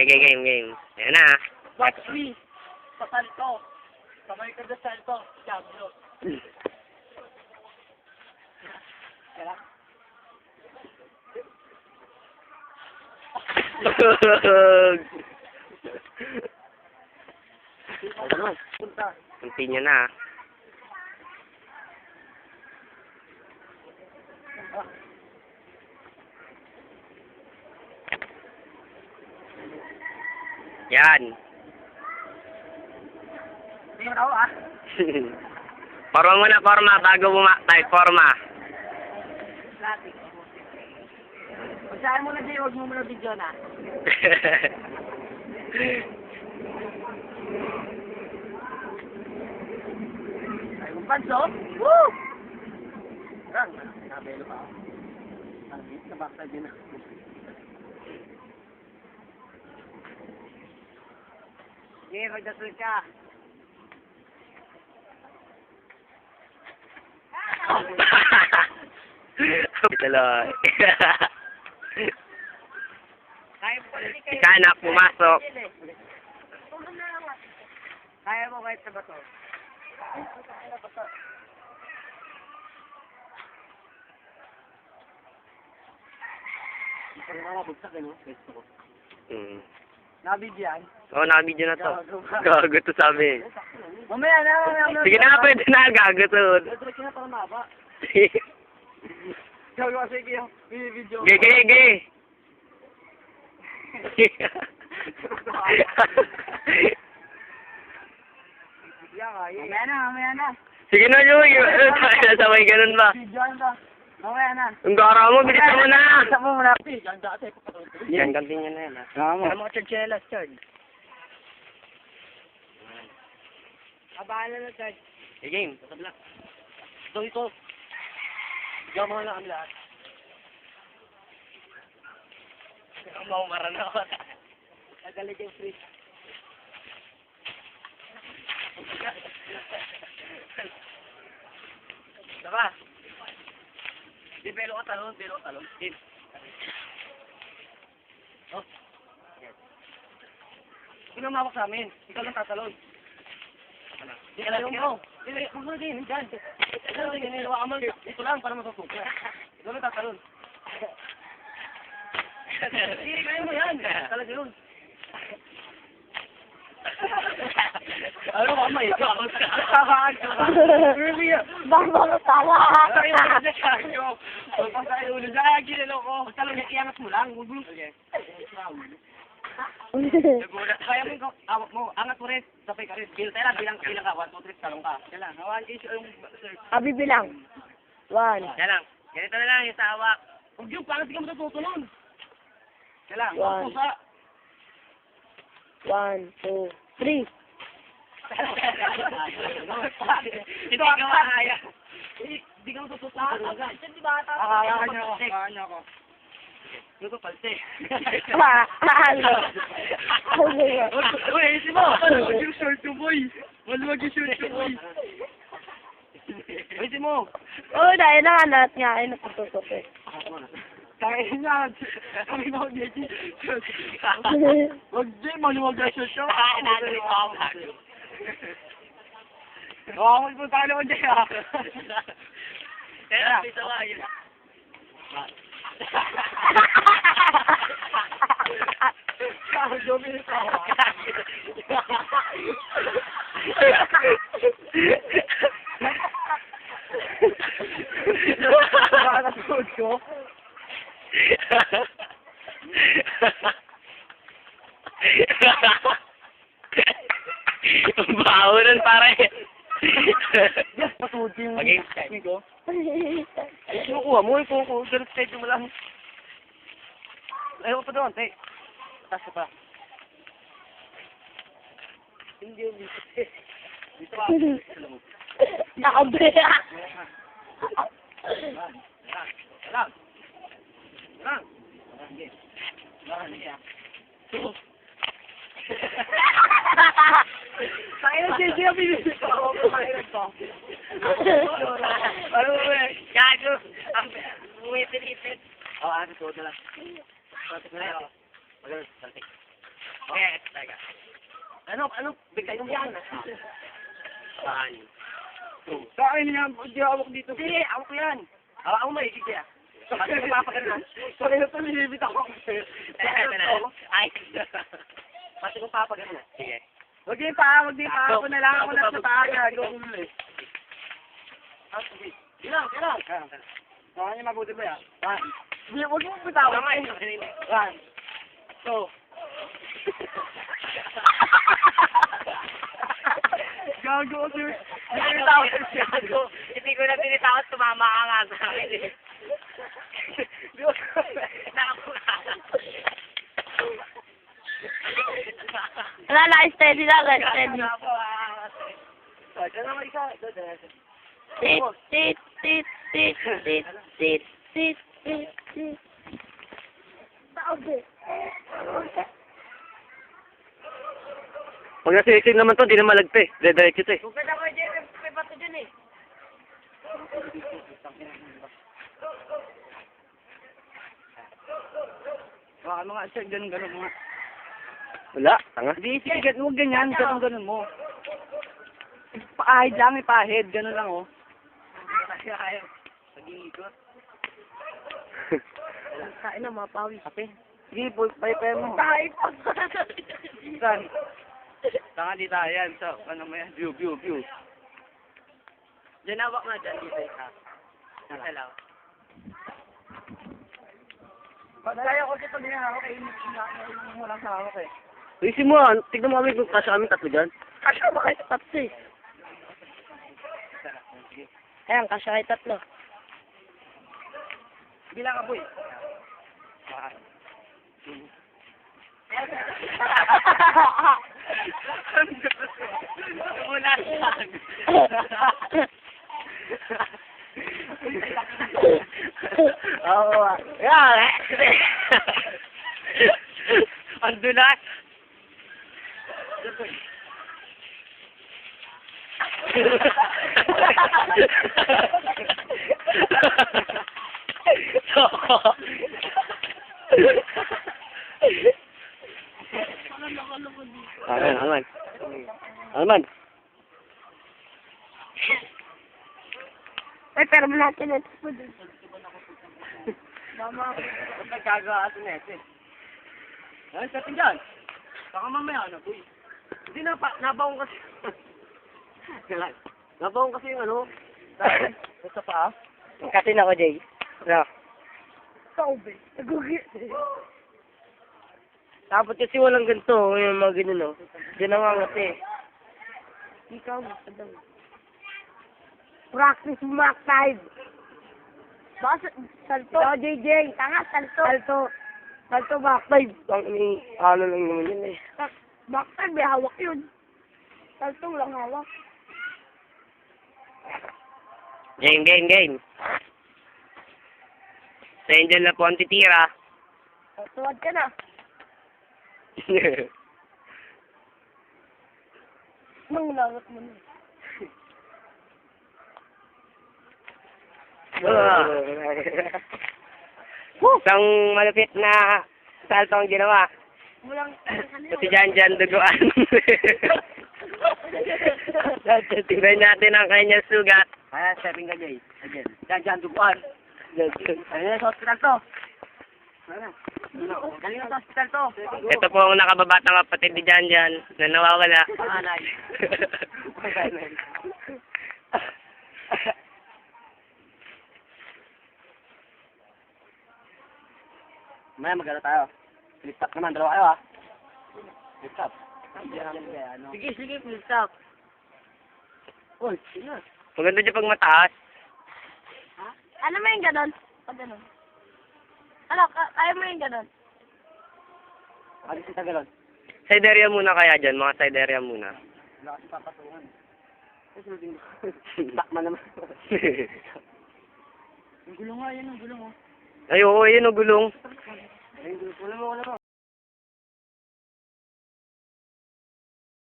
Game. Ayan na. Watch me. Pasalto. Kamay ka na salto. Diablo. Kaya? Punta. Continue na. Yan. Hindi mo na ako ah. Forma muna, bago tayo forma. Latik. Pagsahan mo na Jay, huwag mo muna video na. Ay, magpanso? Woo! Rang, nabelo pa ako. Nabakta din ako. Jay, magdasul ka. Tuloy. Kaya Anak, pumasok. Kaya mo kahit sa bato. Parang nakabagsak eh, no? Gusto ko. Nabidyan? Oo, nakabidyo na to. Gago to sabi. Mamaya na. Sige na, pwede na. Gago to. Diretso na para maba. Gago kasi yung video. Gay. Mamaya na. Sige na, Joey. Sabay ganun ba? Video ba? Mamaya na. Ang gara mo, bilisan mo na. Bilisan mo muna. Yan, continue na yan. Ano mga churchelas, Chard? Abahan na Chard. Hey, game. Ito. Ikaw mga na kami lahat. Ang maumara na ako. Nagalit yung free. Diba? Di, belo ka talon. Di. Oh. Sino mawak sa amin? Ikaw lang tatalon. Di, alam mo. Huwag mo na din, dyan. Ikaw lang din, ito lang para masusuka. Ikaw lang tatalon. Hindi, kaya mo yan. Talaga yun. Ano ba, may ikaw? Kakaan ka ba? Bang tala. Ay, wala na tayo. Pagpasay ulo na, ginalo ko. Talon, iangat mo lang. Okay. Kaya mo ikaw, awak mo, angat mo rin, sabay ka rin. Tayo lang, bilang ka, 1, 2, 3, talong ka. Yan lang, hawakan kayo yung sir. Abi bilang. 1, Yan lang. Ganito na lang yung sa hawak. Huwag yung, parang di ka matutulon. Yan lang, 1, 2, 3. Ito ang kaya. Hindi ka matutulon. Hindi ba ata? Kakayan niyo ako. Ano ko palte? Ano? Uy, ayusin mo! Maluwag yung short ko, boy! Maluwag yung short ko, boy! Ayusin mo! Oo, dahil lahat nga ay natututok eh. Kaya nga, kami na huwag yun. Huwag din, maluwag yung short ko. Huwag mo tayo naman dyan, ha? Kaya, pisa ka yun. Dominus ako. Nakakatulog ko. Ang baho nun, pare. Matulog yung Okay. ko. Kinukuha mo, ito. Diretso mo lang. Ayaw pa doon, te. Taas ka pa. Hindi yung dito. Dito pa. Nakabre. Lang. Sige. Kaya na siya siya pinili ko. Kaya na to. Ano ba eh? Gago. Ang umitin-itin. Oo, ano to na lang. Pati na lang. Magaling, saltik. Yes, taga. Ano, bigay mo yan. Saan? Sa akin yan, hindi hawak dito. Sige, hawak ko yan. Hawak mo maigit kaya. Pati ko papagano'n. Pati ko tumilibit ako. Ay. Pati ko papagano'n. Sige. Wag din pa. Ako na lang ako na sa taga. Ilang. Saka niya mabuti ba yan? Hindi, huwag mo bitawan. One. Two. Gago, sir. Hindi ko na tinitakot, tumama ka nga sa akin eh. Wala na, steady lang, steady. Diyan naman isa. Sit, sit, sit, sit, sit, sit, sit, sit, sit. Pag nasisid naman to, di na malagpe. Diretso to eh. Huwag ka na kayo, may bato dyan eh. Baka mga sir, ganun mo. Wala, tanga. Di, sige, huwag ganyan, ganun mo. Paahid lang, ipahid, ganun lang oh. Ayaw. Pag-iikot. Kain na, mga pawis. Kape. Sige, pay mo. Kain pa. Saan? Tanga di tayo yan. So, ano mo yan? View. Diyan hawak na dyan, dito isa. Nasalaw. Kaya ko dito din hawak eh. Hindi mo lang sa hawak eh. Isin mo, tignan mo kami kung kasya kami tatlo dyan. Kasya ba kayo tatlo eh? Ayan, kasya kayo tatlo. Bilang ka, boy. Wala lang. Oo. Yan. Ang dulas. Aman. Ay, pero natin ito po din. Mama, nagkagawa sa net eh. Ay, sa dyan. Baka mamaya na, boy. Hindi nabaong kasi. Nabaong kasi yung ano. Sa paa. Kasi na ko, Jay. No. Sabi. Nagugi. Dapat kasi walang ganito, yung mga ganun, no? Diyan nangangat eh. Ikaw, daw. Practice Mac 5. Baka salto. Ikaw, JJ. Tanga, salto. Salto Mac 5. Ano lang naman yun eh. Mac 5, may hawak yun. Salto lang hawak. Game. Sa Angel na po ang titira. Tuwad ka na. Manglangat mo na. Isang malupit na salto ang ginawa. Mulang, Kasi dyan duguan. Tingnan natin ang kanyang sugat. Kaya, stepping ka, Jay. Again. Diyan, duguan. Ayun, sa hospital to. Galing na sa hospital to. Ito po ang nakababatang kapatid ni Jan na nawawala. Anay. Maya, magano tayo. Lift up naman, dalawa kayo ha. Lift up. sige, please stop. Uy, sige. Maganda dyan pag mataas. Ano mo yung ganon? Pag ganon. Ano, kaya mo yung ganon? Alis yung tagalon. Side area muna kaya dyan, mga side area muna. Wala kasi papatungan. Takman naman. Yung gulong nga, yan ang gulong oh. Ay, oo, yun o gulong. Ayun, wala mo.